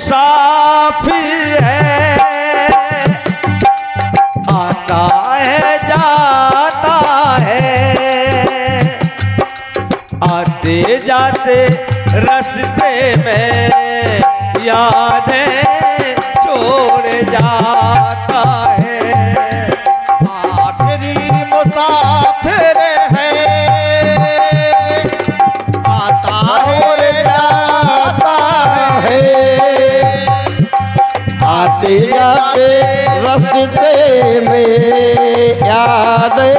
मुसाफिर है, आता है जाता है, आते जाते रास्ते में यादें छोड़ जाता है। आखिरी मुसाफिर है, आता और जाता है, आते जाते रास्ते में यादें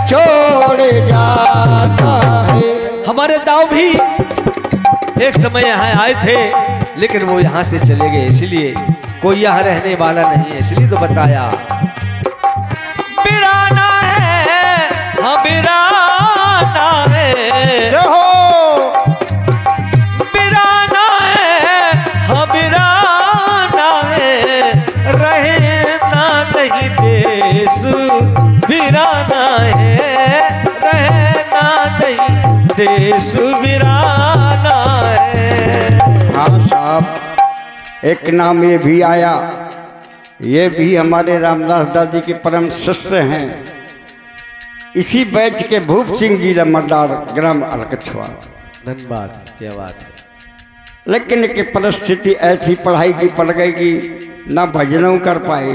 छोड़ जाता है। हमारे दाऊ भी एक समय यहाँ आए थे, लेकिन वो यहाँ से चले गए, इसलिए कोई यहाँ रहने वाला नहीं है, इसलिए तो बताया। बिराना है, हाँ बिराना है, हो बिराना है, हाँ बिराना है, रहना नहीं देश बिराना है, रहना नहीं देश बिराना है। हाँ साहब, एक नाम ये भी आया, ये भी हमारे रामदास दादी के परम शिष्य हैं। इसी बैच के भूप सिंह जी रमदार ग्राम अलकछुआ। धन्यवाद, क्या बात है। लेकिन की परिस्थिति ऐसी पढ़ाई की पड़ गई कि ना भजनों कर पाए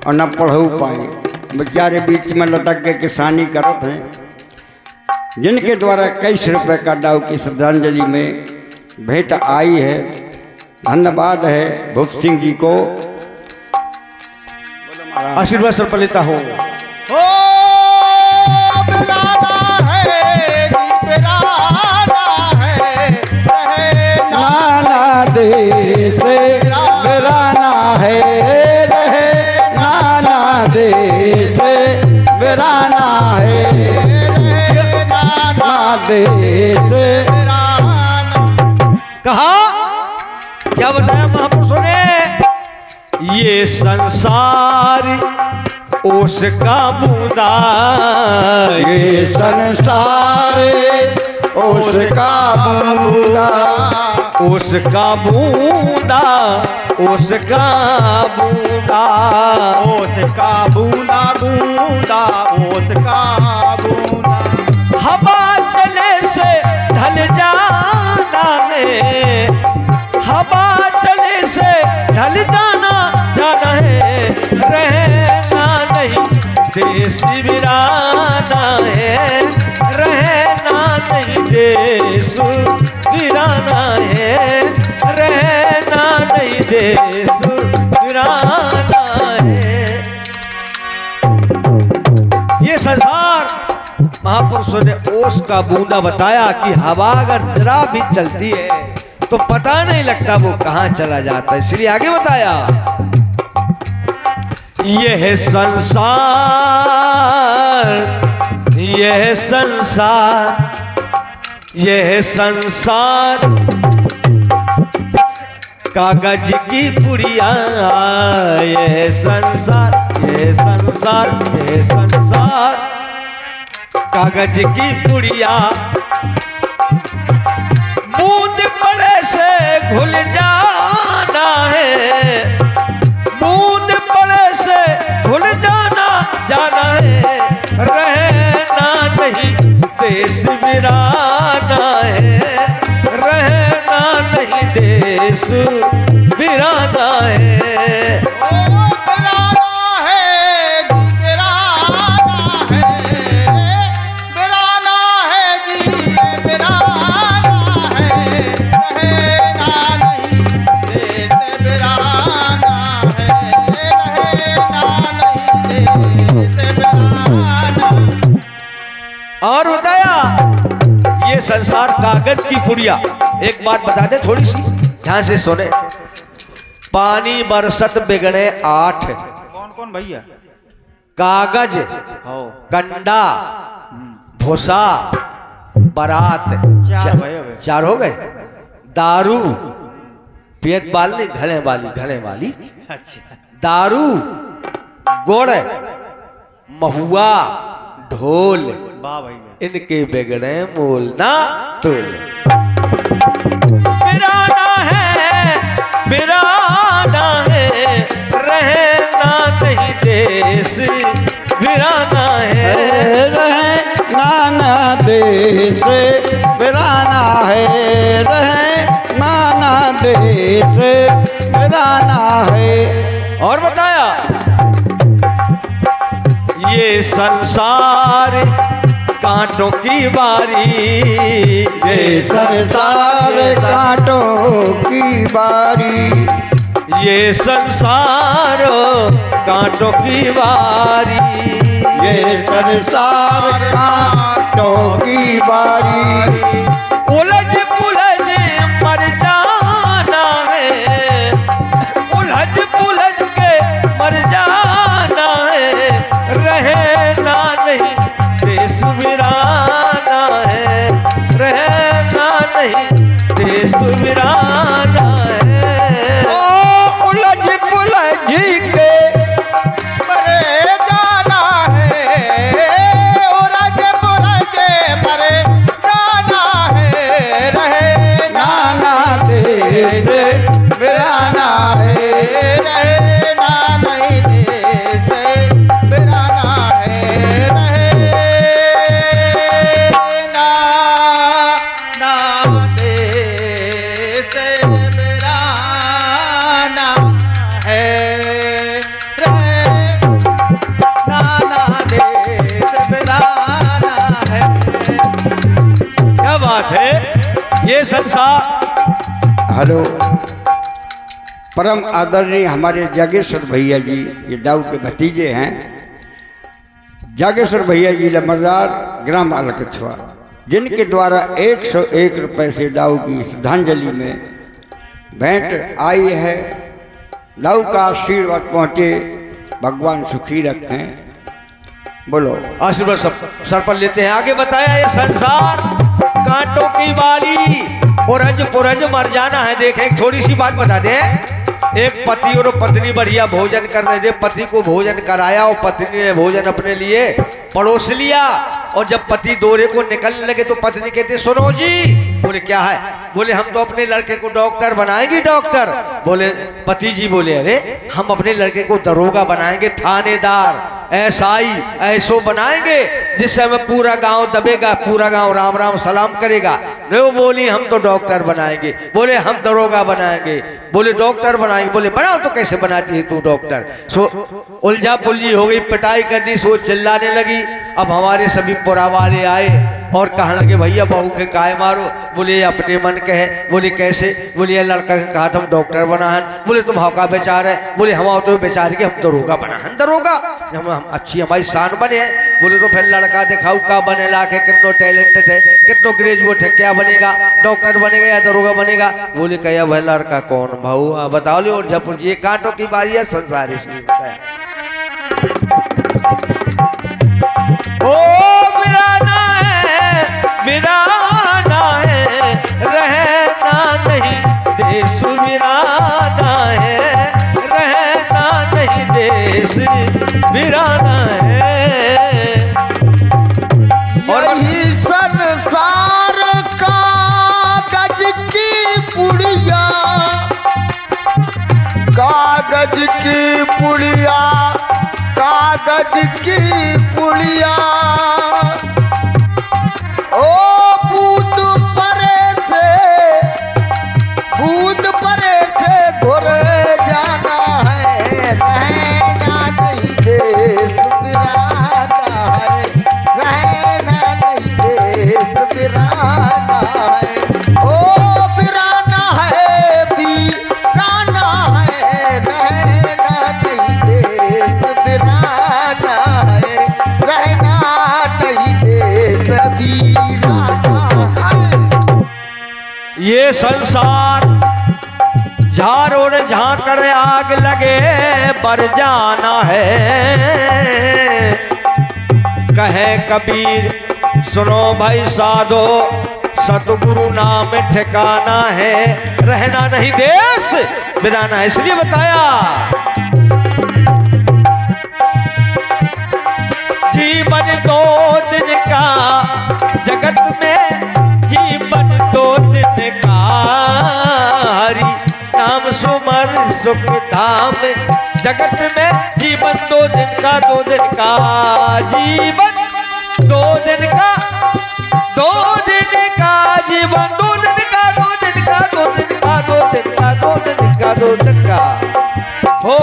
और ना पढ़ू पाए, बेचारे बीच में लटक के किसानी करते हैं, जिनके द्वारा कई सौ रुपये का दाऊ की श्रद्धांजलि में भेंट आई है। धन्यवाद है भूप सिंह जी को, आशीर्वाद सर पर लेता हूँ। नाना देश बिराना है, रहे नाना देश बिराना है, नाना देश कहा क्या बताया महापुरुषों ने? ये संसार ओस का बूंदा, ये संसार उसका बूंदा, उसका बूंदा, उसका बूंदा, उसका बूंदा बूंदा, उसका बूंदा। हवा चले से ढल जाना है, हवा चले से ढल जाना जाना है, रहना नहीं देश वीराना है, रहना नहीं देश वीराना है, रहना नहीं देश वीराना है। ये संसार महापुरुषों ने ओस का बूंदा बताया कि हवा अगर जरा भी चलती है तो पता नहीं लगता वो कहां चला जाता है, इसलिए आगे बताया। यह संसार, यह संसार, यह संसार कागज की पुड़िया, यह संसार, यह संसार, यह संसार कागज की पुड़िया, बूंद पड़े से घुल जाना है, बूंद पड़े से घुल जाना जाना है, रहना नहीं देश वीराना है, रहना नहीं देश वीराना है। और बताया ये संसार कागज की पुड़िया। एक बात बता दे थोड़ी सी, ध्यान से सुने। पानी बरसत बिगड़े 8, कौन कौन भैया? कागज, कंडा, भूसा, बारात, चार हो गए। दारू, पेट वाली, घने वाली, घने वाली, दारू, गुड़, महुआ, ढोल, इनके बिगड़े मूल ना तुल। बिराना है, देश वीराना है, रहना ना देश वीराना है। और बताया ये संसार कांटों की बारी, ये संसार कांटों की बारी, ये संसार कांटों की बारी, ये संसार कांटों की बारी। उलझ पुलझ मर जाना है, उलझ पुलझ के मर जाना है, रहना नहीं देश वीराना है, रहना नहीं देश वीराना है। ओ उलझ पुलझ के मरे जाना है, उलझ पुलझ मरे जाना है, रहना ना देश वीराना है, रहना नहीं देश वीराना है, रहना ना देश वीराना है, रहना ना देश वीराना है। क्या बात है ये संसार। हेलो, परम आदरणीय हमारे जागेश्वर भैया जी, ये दाऊ के भतीजे हैं। जागेश्वर भैया जी लमरदार ग्राम आलकछुआ, जिनके द्वारा 101 रुपये से दाऊ की श्रद्धांजलि में भेंट आई है। दाऊ का आशीर्वाद पहुँचे, भगवान सुखी रखें। बोलो आशीर्वाद सर पर लेते हैं। आगे बताया ये संसार कांटों की बाली, पुरज पुरज मर जाना है। देखें एक थोड़ी सी बात बता दे, एक पति और पत्नी बढ़िया भोजन करने दे, पति को भोजन कराया और पत्नी ने भोजन अपने लिए परोस लिया, और जब पति दौरे को निकलने लगे तो पत्नी कहते सुनो जी। बोले क्या है? बोले हम तो अपने लड़के को डॉक्टर बनाएंगे। डॉक्टर? बोले पति जी बोले अरे हम अपने लड़के को दरोगा बनाएंगे, थानेदार, एसआई, ऐसो बनाएंगे जिससे हमें पूरा गांव दबेगा, पूरा गांव राम राम सलाम करेगा। वो बोली हम तो डॉक्टर बनाएंगे। बोले हम दरोगा बनाएंगे। बोले डॉक्टर बनाएंगे। बोले बनाओ तो कैसे बनाती है तू डॉक्टर? सो उलझा पुलझी हो गई, पिटाई कर दी, सो चिल्लाने लगी। अब हमारे सभी पुरा वाले आए और कहने लगे भैया बहू के काय मारो। बोले अपने मन के है। बोले कैसे? बोले ये लड़का के कहा था हम डॉक्टर बना है। बोले तुम भाव का बेचार है? बोले हम आओ तो बेचार के हम दरोगा बना है। दरोगा हम अच्छी हमारी शान बने हैं। बोले तो फिर लड़का दिखाऊ का बने ला के, कितनो टैलेंटेड है, कितनो ग्रेजुएट है, क्या बनेगा? डॉक्टर बनेगा या दरोगा बनेगा? बोले कया वह लड़का कौन भाऊ बताओ ले। और जब ये कांटों की बारी है संसार, इसलिए बताया ओ वीराना है, वीराना है, रहना नहीं देश वीराना है, रहना नहीं देश वीराना है। और यही संसार कागज की पुड़िया, कागज की पुड़िया, कागज की पुड़िया। ओ बूंद परे से घुर जाना है, रहना नहीं देश वीराना है, रहना नहीं देश वीराना है। ओ वीराना है, वीराना है, रहना नहीं देश वीराना है, रहना नहीं देश वीराना है। ये संसार झारों ने झांकड़ आग लगे बर जाना है। कहे कबीर सुनो भाई साधो, सतगुरु नाम ठिकाना है, रहना नहीं देश वीराना है। इसलिए बताया जीवन 2 दिन का जगत में, जीवन 2 दिन का, हरि नाम सुमर सुख धाम जगत में। जीवन 2 दिन का, 2 दिन का जीवन, 2 दिन का, दो दिन का जीवन, दो दिन का, दो दिन का, दो दिन का, दो दिन का, दो दिन का, दो दिन का हो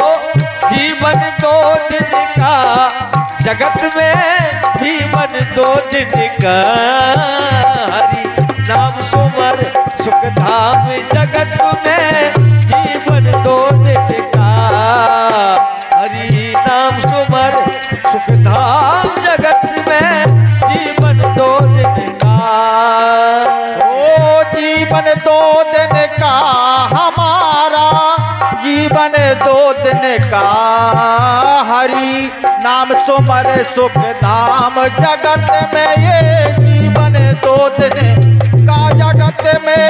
जीवन, दो दिन का जगत में जीवन, दो दिन का हरि नाम सुमर सुख धाम जगत में जीवन, दो दिन का हरि नाम सुमर सुख धाम जगत में जीवन, दो दिन का। ओ जीवन 2 दिन का हमारा, जीवन 2 दिन का हरि नाम सुमर सुख धाम जगत में, ये जीवन 2 दिन का जगत में,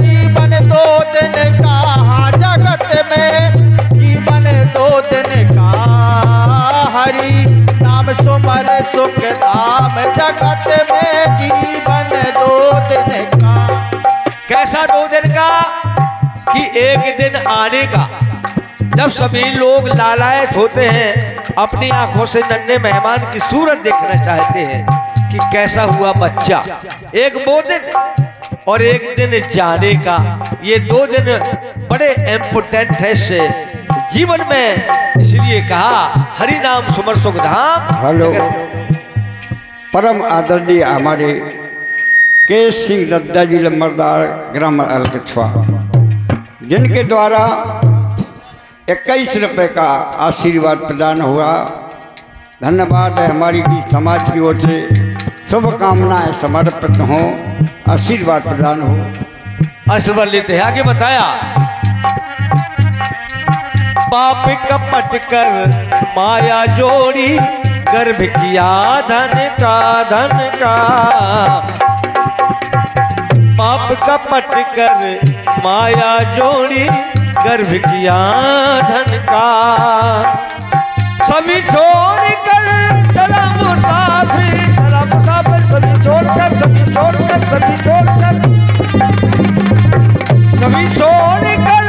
जीवन 2 दिन का जगत में, जीवन 2 दिन का हरि नाम सुमर सुख धाम जगत में, जीवन 2 दिन का। कैसा 2 दिन का कि एक दिन आने का, जब सभी लोग लालायत होते हैं, अपनी आंखों से नन्हे मेहमान की सूरत देखना चाहते हैं कि कैसा हुआ बच्चा, एक वो दिन, और एक दिन जाने का। ये 2 दिन बड़े इम्पोर्टेंट है से जीवन में, इसलिए कहा हरि नाम सुमर सुख धाम। हेलो, परम आदरणीय हमारे के सिंह रद्दा जी लंबरदार ग्राम अलकछवा, जिनके द्वारा 21 रुपये का आशीर्वाद प्रदान हुआ। धन्यवाद है। हमारी समाज की ओर से शुभकामनाएं समर्पित हों, आशीर्वाद प्रदान हो। आशीर्वाद लेते हैं। आगे बताया, पाप कपट कर माया जोड़ी, गर्भ किया धन का, धन का पाप कपट कर माया जोड़ी, गर्भ किया धन का। सभी छोड़ कर चला मुसाफिर, चला मुसाफिर, सभी छोड़कर, सभी छोड़कर, सभी छोड़कर, सभी छोड़कर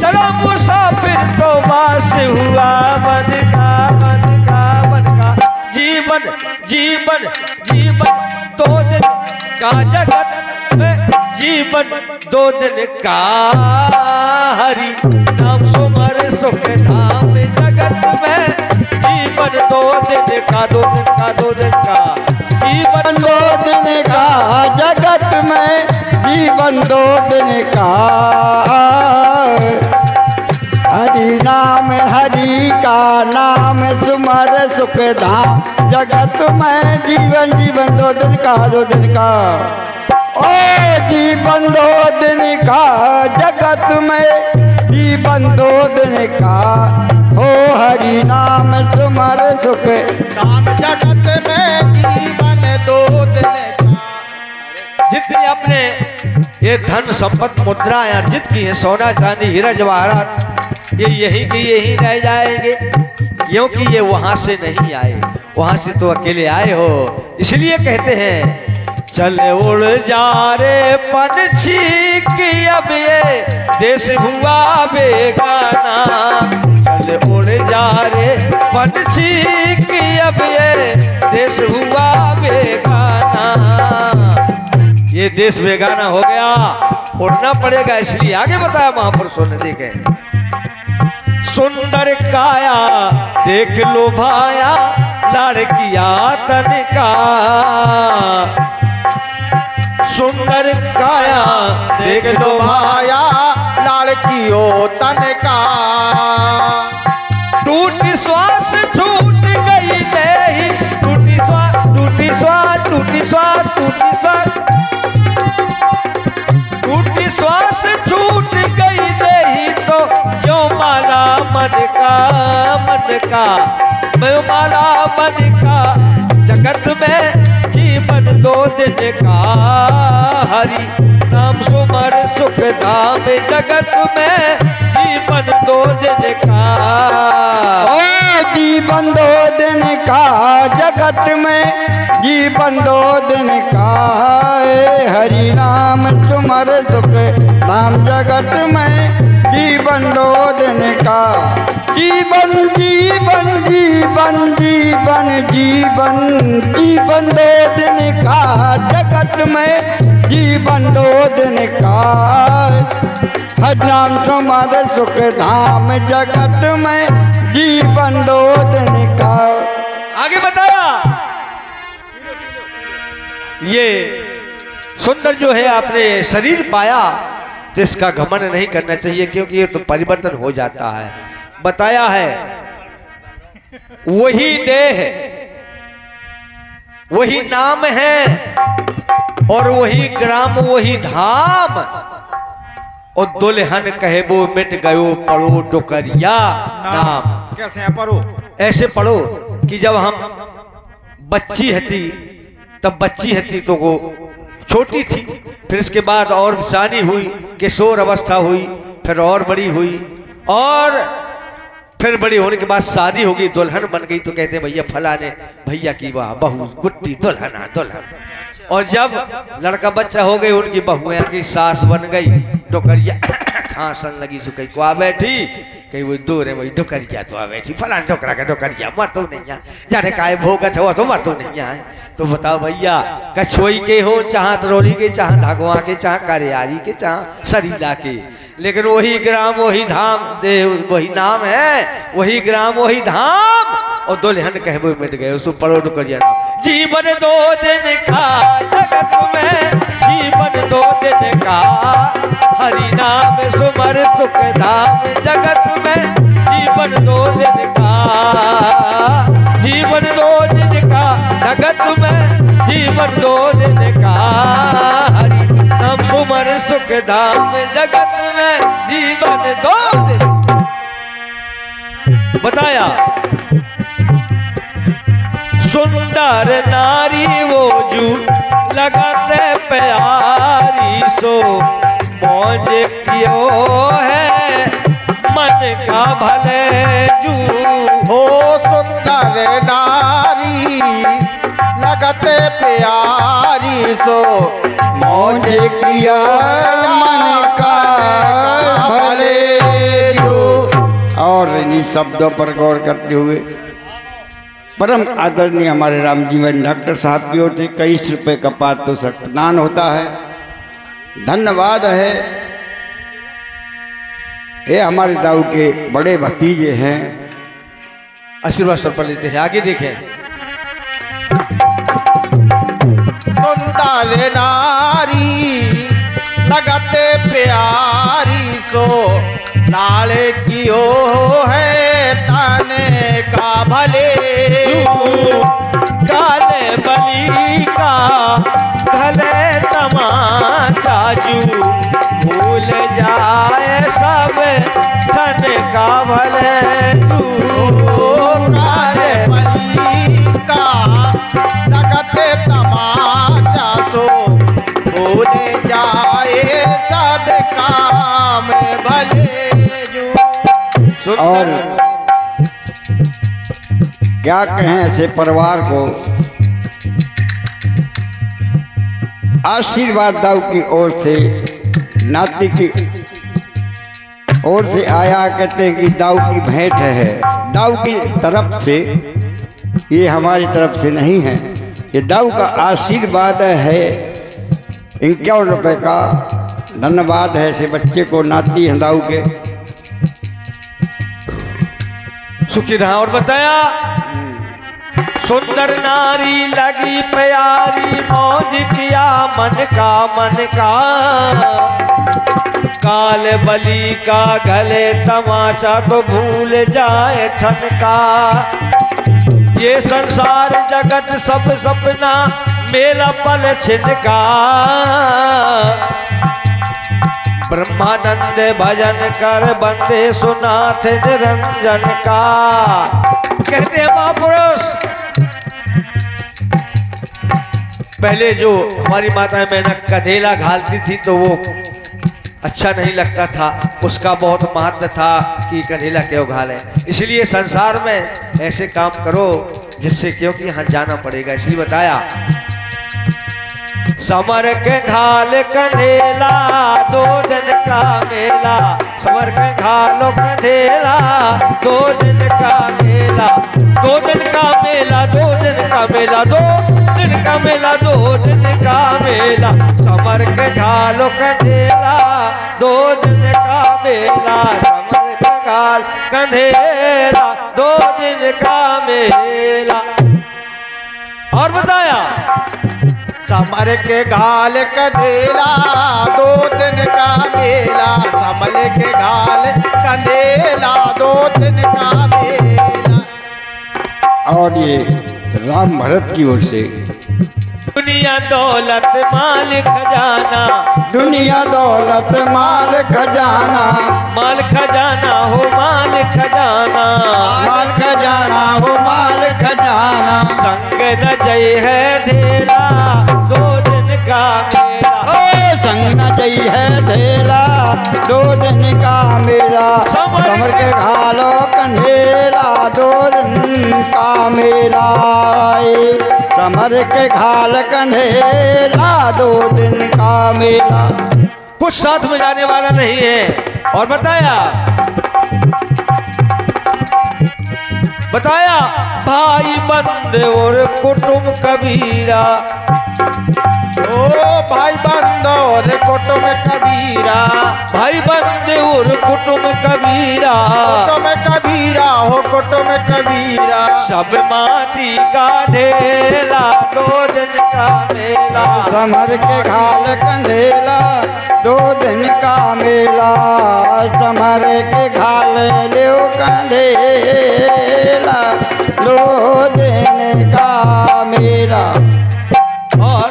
चला मुसाफिर, तो वास हुआ मन का, मन का, मन का। जीवन, जीवन, जीवन 2 दिन का जगत में, जीवन 2 दिन का हरि नाम सुमर सुख धाम जगत में, जीवन 2 दिन का, 2 दिन का, 2 दिन का जीवन, 2 दिन का जगत में, जीवन 2 दिन का हरि नाम, हरि का नाम सुमर सुख धाम जगत में, जीवन, जीवन 2 दिन का, 2 दिन का। ओ जीवन 2 दिन का जगत में, जीवन 2 दिन का हो हरि नाम सुमर सुख धाम जगत में, जीवन 2 दिन का। जितने अपने ये धन संपत्ति मुद्राएं अर्जित की है, सोना चांदी हीरा जवाहरात, ये यही की यही रह जाएंगे, क्योंकि ये वहां से नहीं आए, वहां से तो अकेले आए हो। इसलिए कहते हैं, चल उड़ जा रे पंछी की अब ये देश हुआ बेगाना, चल उड़ जा रे पंछी की अब ये देश हुआ बेगाना। ये देश बेगाना हो गया, उड़ना पड़ेगा। इसलिए आगे बताया महापुरुषों ने, देखे सुंदर काया देख लो भाया, लड़किया तन का, सुंदर काया देख लो भाया, लड़कियों तन का। टूटी श्वास छूट गई देही, टूटी श्वास, टूटी श्वास, टूटी श्वास, टूटी श्वास, टूटी श्वास छूट गई देही, तो क्यों माला मन का, मन का, मैं माला मन का जगत में, जीवन 2 दिन का हरि नाम सुमर सुख धाम जगत में, जीवन 2 दिन का। ओ जीवन 2 दिन का जगत में, जीवन 2 दिन का हरि नाम सुमर सुख धाम जगत में, जीवन 2 दिन दिन का। जीवन जीवन जीवन जीवन जीवन जीवन 2 दिन का, जगत में जीवन 2 दिन का। हजाम तुम्हारे सुख धाम, जगत में जीवन 2 दिन का। आगे बताया ये सुंदर जो है आपने शरीर पाया तो इसका घमंड नहीं करना चाहिए, क्योंकि ये तो परिवर्तन हो जाता है। बताया है वही देह वही नाम है और वही ग्राम वही धाम, और दुल्हन कहे वो मिट गयो पढ़ो डुकरिया नाम। कैसे है पढ़ो? ऐसे पढ़ो कि जब हम बच्ची हती तब बच्ची हती तो वो छोटी थी, फिर इसके बाद और शादी हुई, किशोर अवस्था हुई, फिर और बड़ी हुई, और फिर बड़ी होने के बाद शादी होगी, दुल्हन बन गई तो कहते हैं भैया फलाने भैया की वाह बहू गुट्टी दुल्हना दुल्हन। और जब लड़का बच्चा हो गई उनकी बहुएं की सास बन गई, डुकरिया खांसन लगी सो कहीं को आ बैठी, कहीं वो दूर है वही डुकरिया तो आ बैठी, फलान डोकरा का डुकरिया मर तो नहीं है, जाने का भोगत हो तो मर तो नहीं है। तो बताओ भैया कछोई के हो, चाह तरोली के, चाह धागवा के, चाह करियारी के, चाह सरीला के, लेकिन वही ग्राम वही धाम, वही नाम है, वही ग्राम वही धाम, और दुल्हन कहे वो मिट गए उसको पढ़ो डुकरिया नाम। जीवन 2 दिन का, जगत में जीवन 2 दिन का, हरि नाम सुमर सुख धाम, जगत में जीवन 2 दिन का। जीवन 2 दिन का, जगत में जीवन 2 दिन का, हरि नाम सुमर सुख धाम, जगत में जीवन 2 दिन। बताया सुंदर नारी वो जू लगाते प्यारी, सो मौज कियो है मन का भले जू। हो सुंदर नारी लगते प्यारी, सो मौज किया मन का भले जो। और इन्हीं शब्दों पर गौर करते हुए परम आदरणीय हमारे राम जीवन डॉक्टर साहब की ओर से 21 रुपये का पारितोषिक प्रदान होता है। धन्यवाद है। ये हमारे दाऊ के बड़े भतीजे हैं। आशीर्वाद सर पर लेते हैं। आगे देखें। सुंदर नारी लगते प्यारी, सो लाले कियो है ताने का भले। काले बली का भले तमाचा जू, भूल जाए सब ठन का भले जू। काले बली का लगते तमाचा, सो भूल जाए सब काम भले जू। और क्या कहें ऐसे परिवार को। आशीर्वाद दाऊ की ओर से, नाती की ओर से आया। कहते हैं कि दाऊ की भेंट है, दाऊ की तरफ से, ये हमारी तरफ से नहीं है, ये दाऊ का आशीर्वाद है। 51 रुपये का धन्यवाद है ऐसे बच्चे को, नाती हैं दाऊ के। सुखी रहा। और बताया सुंदर नारी लगी प्यारी, मौज किया मन का। काल बली का गले तमाचा, तो भूल जाए ठनका। ये संसार जगत सब सपना, मेला पल छिनका। ब्रह्मानंद भजन कर बंदे, सुनाथ निरंजन का। कहते हैं महापुरुष पहले जो हमारी माता मेनक कधेला घालती थी तो वो अच्छा नहीं लगता था, उसका बहुत महत्व था कि कधेला क्यों घाले। इसलिए संसार में ऐसे काम करो जिससे, क्योंकि यहाँ जाना पड़ेगा, इसलिए बताया। समर के घाल कन्हेला, 2 दिन का मेला, समर के घालो कंधेला, 2 दिन का मेला, 2 दिन का मेला, 2 दिन का मेला, 2 दिन का मेला, 2 दिन का मेला, समर के घालो कंधेला, 2 दिन का मेला, समर के घाल कंधेला, 2 दिन का मेला। और बताया समर के घाल कंधेला, 2 दिन का मेला, समर के घाल कंधेला, 2 दिन का मेला। और ये राम भरत की ओर से दुनिया दौलत माल खजाना, दुनिया दौलत माल खजाना, माल खजाना हो माल खजाना, माल खजाना हो माल खजाना, संग न जय है ढेला, 2 दिन का मेला, ओ संग न जई है धेला, 2 दिन का मेला, समर के घालो कंधेला, 2 दिन का मेला, समर के घाल कंधेला, 2 दिन का मेला। कुछ साथ में जाने वाला नहीं है। और बताया भाई बंद और कुटुंब कबीरा, ओ भाई बंद और कुटुंब कबीरा, भाई बंद और कुटुंब कबीरा, कुटुंब कबीरा हो कुटुंब कबीरा, सब माटी का ढेला, 2 दिन का मेला, समर के घाल कंधेला, 2 दिन का मेला, समर के घाल ले कंधेला, 2 दिन का मेला। और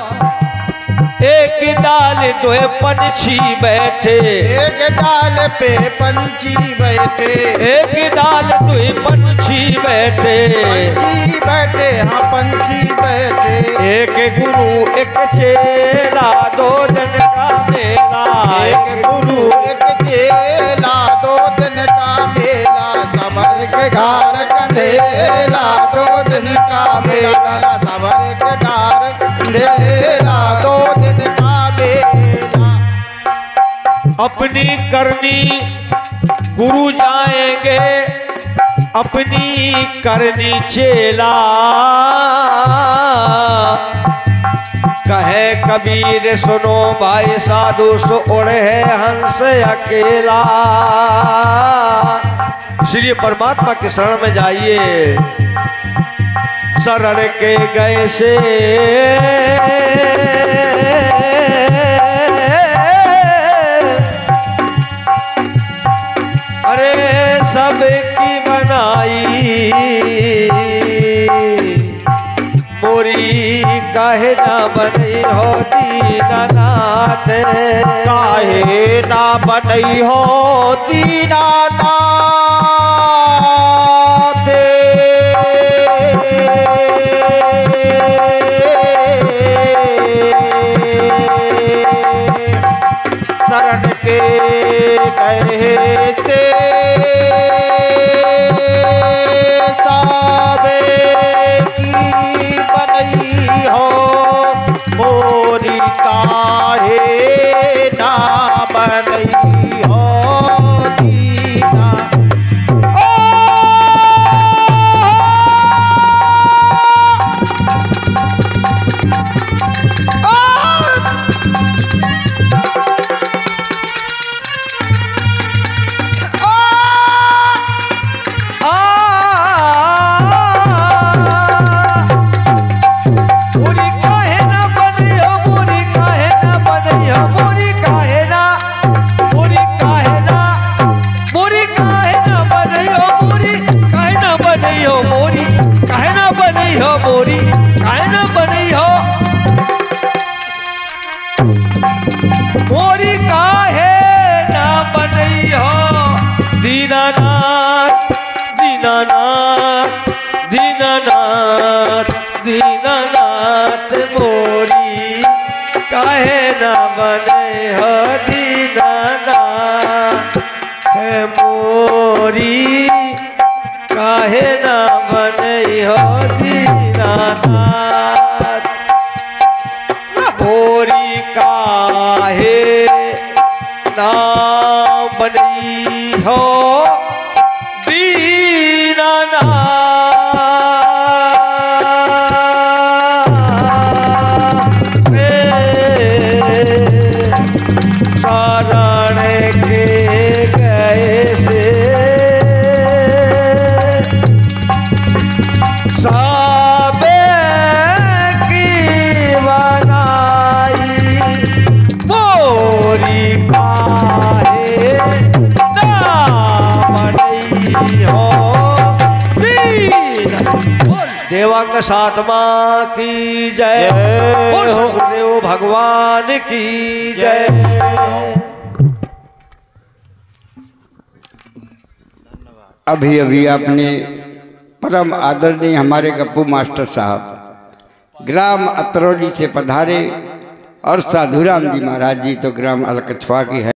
एक डाल 2 पंछी बैठे, एक डाल पे पंछी बैठे, एक डाल 2 पंछी बैठे, पंछी बैठे, हाँ पंछी बैठे, एक गुरु एक चेला, 2 दिन का मेला, एक गुरु एक चेला, 2 दिन का मेला, समर के घाल कंधेला, 2 दिन का मेला, समर के घाल कंधेला, 2 दिन का मेला। अपनी करनी गुरु जाएंगे, अपनी करनी चेला, कहे कबीर सुनो भाई साधु सो उड़े है हंस अकेला। इसलिए परमात्मा के शरण में जाइए, शरण के गए से अरे सबकी बनाई, मोरी काहे ना बनी हो दीनानाथ, काहे ना बनई हो दीनानाथ, शरण के कहे से सावे की बनई हो, मोरी काहे ना बनई हो दीना। मोरी काहे ना बनई हो दीनानाथ, दीनानाथ, दीनानाथ, दीनानाथ, मोरी काहे ना बनई हो दीनानाथ, है मोरी काहे ना बनई हो दीनानाथ, मोरी काहे ना बनई हो दीनानाथ शरण के गए से साबे की बनाई मोरी काहे ना बनई हो दीन। देवांग सातमा की जय, बोल सदगुरुदेव भगवान की जय। अभी अभी आपने परम आदरणीय हमारे गप्पू मास्टर साहब ग्राम अतरौली से पधारे और साधुराम जी महाराज जी तो ग्राम अलकछवा की है।